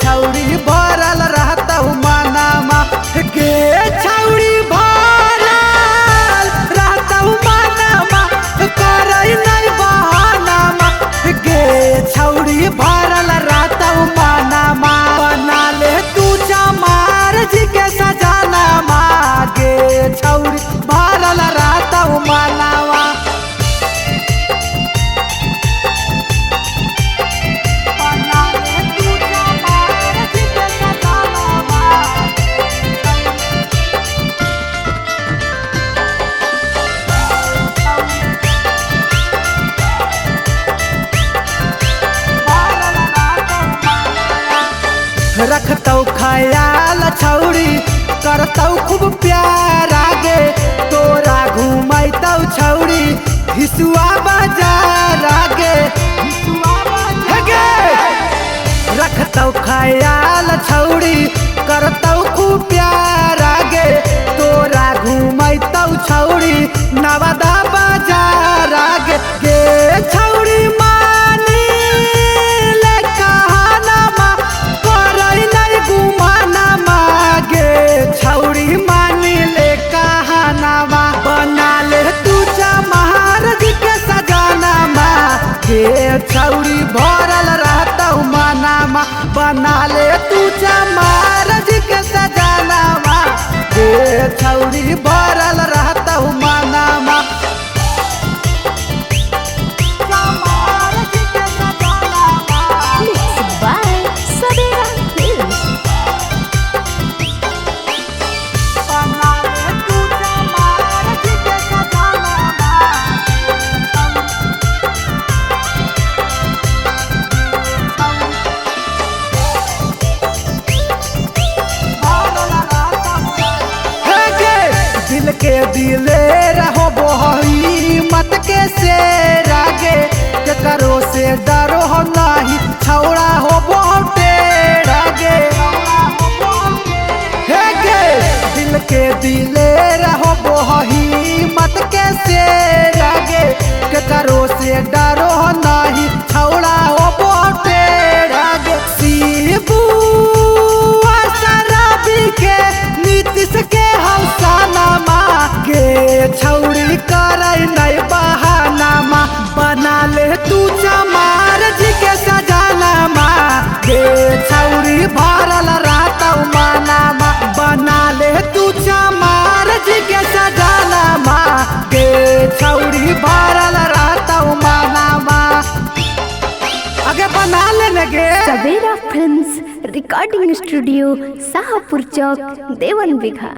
छौड़ी भरल रहता मानामा गे छौड़ी भरल रहता मानामा करई नहीं बहानामा गे छौड़ी भरल रहता मानामा बना ले तू चमार जी के सजानामा गे छौड़ी भरल रहता मानामा रखतौ ख्याल छौड़ी करतौ खूब प्यार आगे तोरा घुमैतौ छौड़ी हिसुआ बाजार आगे रखतौ ख्याल छौड़ी करतौ खूब प्यार आगे तोरा घुमैतौ छौड़ी नवादा बाजार आगे गे छौड़ी मानी ले कहानामा करई नहीं गुमानामा गे छौड़ी मानी ले कहानामा बना ले तू चमार जी के सजानामा गे छौड़ी भरल रहता मानामा बना ले तू चमार जी के सजानामा गे छौड़ी भरल रहता मानामा Mixed by Sabera Hills. दिल के दिले रहो बोही मत के से रागे करो से डरो हो नहीं छौड़ा हो बहुते रागे हे गे दिल के दिले रहो बोही मत के से रागे करो से डरो हो नहीं छौड़ा हो बहुते रागे सीबू शराबी के नीतीश के हौसलामा गे छौड़ी करई नहीं बहानामा बना ले तू चमार जी के सजानामा गे छौड़ी भरल रहता मानामा बना ले तू चमार जी के सजानामा गे छौड़ी भरल रहता मानामा आगे बना लेने गे Sabera Films Recording Studio, Sahapur Chowk, Dewan Bigha.